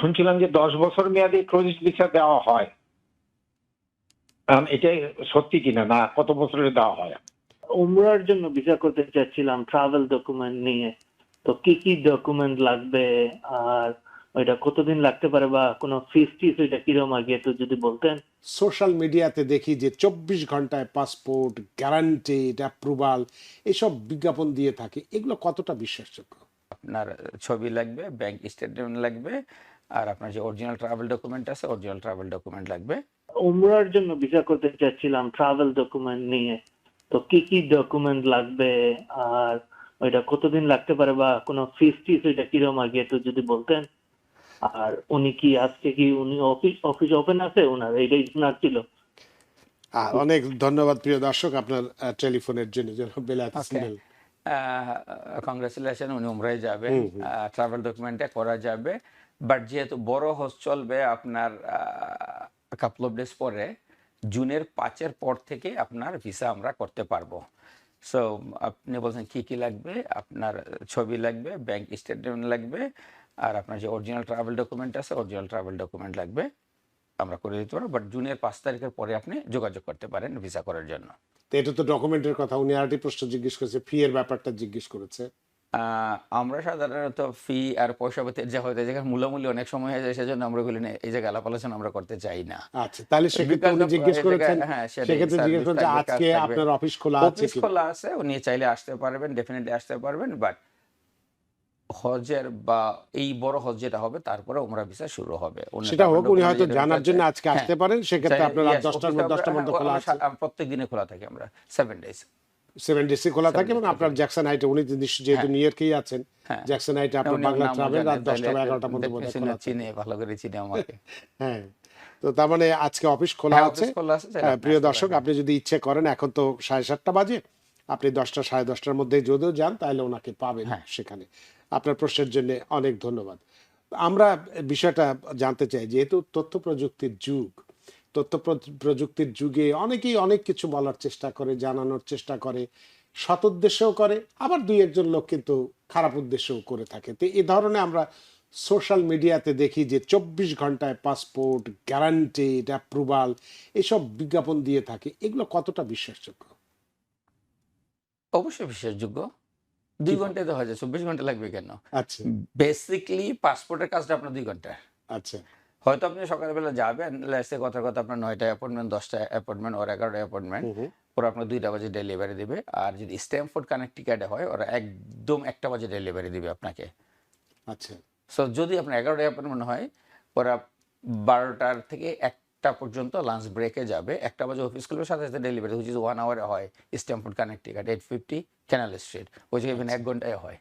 শুনছিলাম যে 10 বছর মেয়াদী টুরিস্ট ভিসা দেওয়া হয়। এটা সত্যি কিনা, না কত বছরের দেওয়া হয়? উমরার জন্য ভিসা করতে চাচ্ছিলাম ট্রাভেল ডকুমেন্ট নিয়ে। তো কি কি ডকুমেন্ট লাগবে, আর ওইটা কতদিন লাগতে পারে, বা কোনো ফিস ওইটা কিরকম আগে একটু যদি বলতেন। সোশ্যাল মিডিয়াতে দেখি যে 24 ঘন্টায় পাসপোর্ট, গ্যারান্টেড, অ্যাপ্রুভাল এসব বিজ্ঞাপন দিয়ে থাকে, এগুলো কতটা বিশ্বাসযোগ্য? আপনার ছবি লাগবে, ব্যাংক স্টেটমেন্ট লাগবে, আর আপনার যে অরিজিনাল ট্রাভেল ডকুমেন্ট আছে অরিজিনাল ট্রাভেল ডকুমেন্ট লাগবে। উমরার জন্য ভিসা করতে চাচ্ছিলাম ট্রাভেল ডকুমেন্ট নিয়ে। তো কি কি ডকুমেন্ট লাগবে, আর ওইটা কতদিন লাগতে পারে, বা কোনো ফিস ওইটা কিরকম আগে একটু যদি বলতেন। আর উনি কি আজকে কি উনি অফিস ওপেন আছে ওনার, এইটাই শোনার ছিল। অনেক ধন্যবাদ প্রিয় দর্শক আপনার টেলিফোনের জন্য। জনাব বেলায়েত ইসমাইল, কংগ্রেচুলেশন, উনি উমরায় যাবে, ট্রাভেল ডকুমেন্টে করা যাবে। বাট যেহেতু বড় হজ চলবে আপনার কাপল অফ ডেজ পরে, জুনের 5-এর পর থেকে আপনার ভিসা আমরা করতে পারবো। সো আপনি বলছেন কি কি লাগবে, আপনার ছবি লাগবে, ব্যাংক স্টেটমেন্ট লাগবে, আর আপনার যে অরিজিনাল ট্রাভেল ডকুমেন্ট আছে অরিজিনাল ট্রাভেল ডকুমেন্ট লাগবে, আমরা করে দিতে পারবো। বাট জুনের 5 তারিখের পরে আপনি যোগাযোগ করতে পারেন ভিসা করার জন্য। তো এটা তো ডকুমেন্টের কথা। উনি আরেকটি প্রশ্ন জিজ্ঞেস করেছে, ফি এর ব্যাপারটা জিজ্ঞেস করেছে। আমরা সাধারণত ফি আর পয়সা পাতির যা হয়তো জায়গায় মূলামূলি অনেক সময় হয়ে যায়, সেজন্য আমরা বলি না এই জায়গায় আলাপ আলোচনা আমরা করতে চাই না। আচ্ছা, তাহলে সেক্ষেত্রে উনি জিজ্ঞেস করেছেন, সেক্ষেত্রে জিজ্ঞেস করেন যে আজকে আপনার অফিস খোলা আছে? অফিস খোলা আছে, উনি চাইলে আসতে পারবেন, ডেফিনেটলি আসতে পারবেন। বাট হজের বা এই বড় হজ যেটা হবে তারপরে উমরা ভিসা শুরু হবে, সেটা হোক, উনি হয়তো জানার জন্য আজকে আসতে পারেন। সেক্ষেত্রে আপনার রাত 10টার মধ্যে খোলা আছে। প্রত্যেক দিনে খোলা থাকে, আমরা 7 ডেজ 7 ডেজ খোলা থাকে। এবং আপনার জ্যাকসন হাইটে, উনি যেহেতু নিউ ইয়র্কেই আছেন, জ্যাকসন হাইটে আপনার বাংলা ট্রাভেল রাত 10টা বা 11টা পর্যন্ত খোলা চিনে, ভালো করে চিনে আমাকে। হ্যাঁ, তো তার মানে আজকে অফিস খোলা আছে। প্রিয় দর্শক, আপনি যদি ইচ্ছে করেন, এখন তো 7:30 বাজে, আপনি 10টা 10:30টার মধ্যে যদিও যান তাহলে ওনাকে পাবেন সেখানে। আপনার প্রশ্নের জন্য অনেক ধন্যবাদ। আমরা বিষয়টা জানতে চাই, যেহেতু তথ্য প্রযুক্তির যুগ, তথ্য প্রযুক্তির যুগে অনেকেই অনেক কিছু বলার চেষ্টা করে, জানানোর চেষ্টা করে, সৎ উদ্দেশ্যেও করে, আবার দুই একজন লোক কিন্তু খারাপ উদ্দেশ্যও করে থাকে। তো এই ধরনের আমরা সোশ্যাল মিডিয়াতে দেখি যে 24 ঘন্টায় পাসপোর্ট, গ্যারান্টেড, অ্যাপ্রুভাল এসব বিজ্ঞাপন দিয়ে থাকে, এগুলো কতটা বিশ্বাসযোগ্য? অবশ্যই বিশ্বাসযোগ্য। 2 ঘন্টায় তো হয়, 24 ঘন্টা লাগবে কেন? আচ্ছা, বেসিক্যালি পাসপোর্টের কাজটা আপনার 2 ঘন্টা। আচ্ছা, হয়তো আপনি সকালবেলা যাবেন, লেটস কথার কথা আপনার 9টায় অ্যাপয়েন্টমেন্ট, 10টায় অ্যাপয়েন্টমেন্ট, ওর 11টায় অ্যাপয়েন্টমেন্ট, ওরা আপনার 2টা বাজে ডেলিভারি দিবে। আর যদি স্ট্যামফোর্ড কানেক্টিকাটে হয়, ওরা একদম 1টা বাজে ডেলিভারি দিবে আপনাকে। আচ্ছা। সো যদি আপনার 11টায় অ্যাপয়েন্টমেন্ট হয়, ওরা 12টার থেকে 1টা পর্যন্ত লাঞ্চ ব্রেকে যাবে, 1টা বাজে অফিস করবে, সাথে সাথে ডেলিভারি, হুইচ ইজ 1 আওয়ারে হয় স্ট্যামফোর্ড কানেক্টিকাট 850 ক্যানাল স্ট্রিট। ওই জায়গায় ইভেন 1 ঘন্টায় হয়।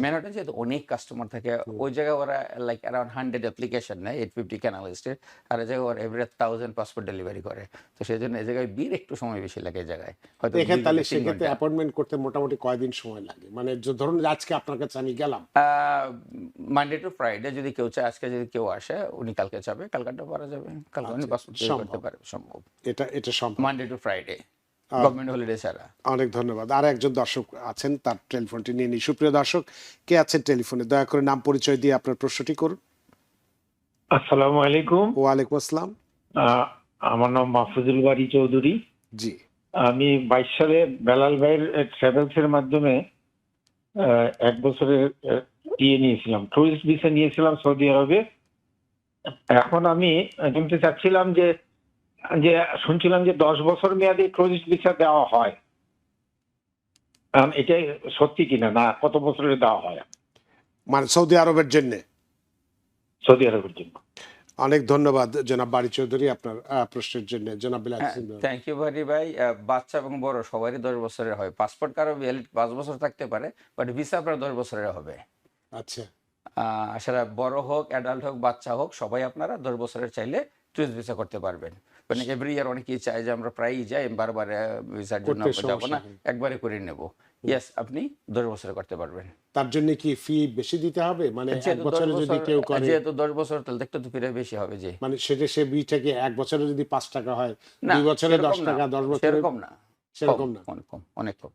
ম্যানহাটনে যেহেতু অনেক কাস্টমার থাকে, ওই জায়গায় ওরা লাইক অ্যারাউন্ড 100 অ্যাপ্লিকেশন নেয় 850 ক্যানাল স্ট্রিট, আর এই জায়গায় ওরা এভরি 1000 পাসপোর্ট ডেলিভারি করে। তো সেই জন্য এই জায়গায় বীর একটু সময় বেশি লাগে এই জায়গায়। হয়তো তাহলে সেক্ষেত্রে অ্যাপয়েন্টমেন্ট করতে মোটামুটি কয়দিন সময় লাগে? মানে ধরুন আজকে আপনার কাছে আমি গেলাম, মানডে টু ফ্রাইডে, যদি কেউ চায় আজকে, যদি কেউ আসে উনি কালকে যাবে, কালকাটা পারা যাবে, কালকে উনি পাসপোর্ট করতে পারবে, সম্ভব। এটা সম্ভব Monday to Friday, government holiday ছাড়া। অনেক ধন্যবাদ। আর একজন দর্শক আছেন, তার টেলিফোনটি নিয়ে নিই। সুপ্রিয় দর্শক, কে আছেন টেলিফোনে? দয়া করে নাম পরিচয় দিয়ে আপনার প্রশ্নটি করুন। আসসালামু আলাইকুম। ওয়ালাইকুম আসসালাম। আমার নাম মাহফুজুল বারী চৌধুরী। জি, আমি 22 সালে বেলাল ভাইয়ের ট্রাভেলস এর মাধ্যমে 1 বছরের নিয়েছিলাম, টুরিস্ট ভিসা নিয়েছিলাম সৌদি আরবে। এখন আমি জানতে চাচ্ছিলাম যে শুনছিলাম যে 10 বছর মেয়াদী টুরিস্ট ভিসা দেওয়া হয়। এটা সত্যি কিনা, না কত বছরের দেওয়া হয়? মানে সৌদি আরবের জন্য? সৌদি আরবের জন্য। অনেক ধন্যবাদ জনাব বারী চৌধুরী আপনার প্রশ্নের জন্য। জনাব বেলায়েত ইসমাইল। থ্যাংক ইউ বারী ভাই। বাচ্চা এবং বড় সবারই 10 বছরের হয়। পাসপোর্ট কারো ভ্যালিড 5 বছর থাকতে পারে, বাট ভিসা আপনার 10 বছরের হবে। আচ্ছা, সেটা বড় হোক, অ্যাডাল্ট হোক, বাচ্চা হোক, সবাই আপনারা 10 বছরের চাইলে টুরিস্ট ভিসা করতে পারবেন। মানে এভরি ইয়ার অনেকেই চায় যে আমরা প্রায়ই যাই, বারবার ভিসার জন্য যাবো না, একবারে করে নেব। ইয়েস, আপনি 10 বছরে করতে পারবেন। তার জন্য কি ফি বেশি দিতে হবে? মানে 1 বছরে যদি কেউ করে, যেহেতু 10 বছর, তাহলে দেখতে তো ফিরে বেশি হবে। যে মানে সে বিটাকে 1 বছরে যদি 5 টাকা হয়, 2 বছরে 10 টাকা, 10 বছরে সেরকম না, সেরকম না, অনেক কম, অনেক কম।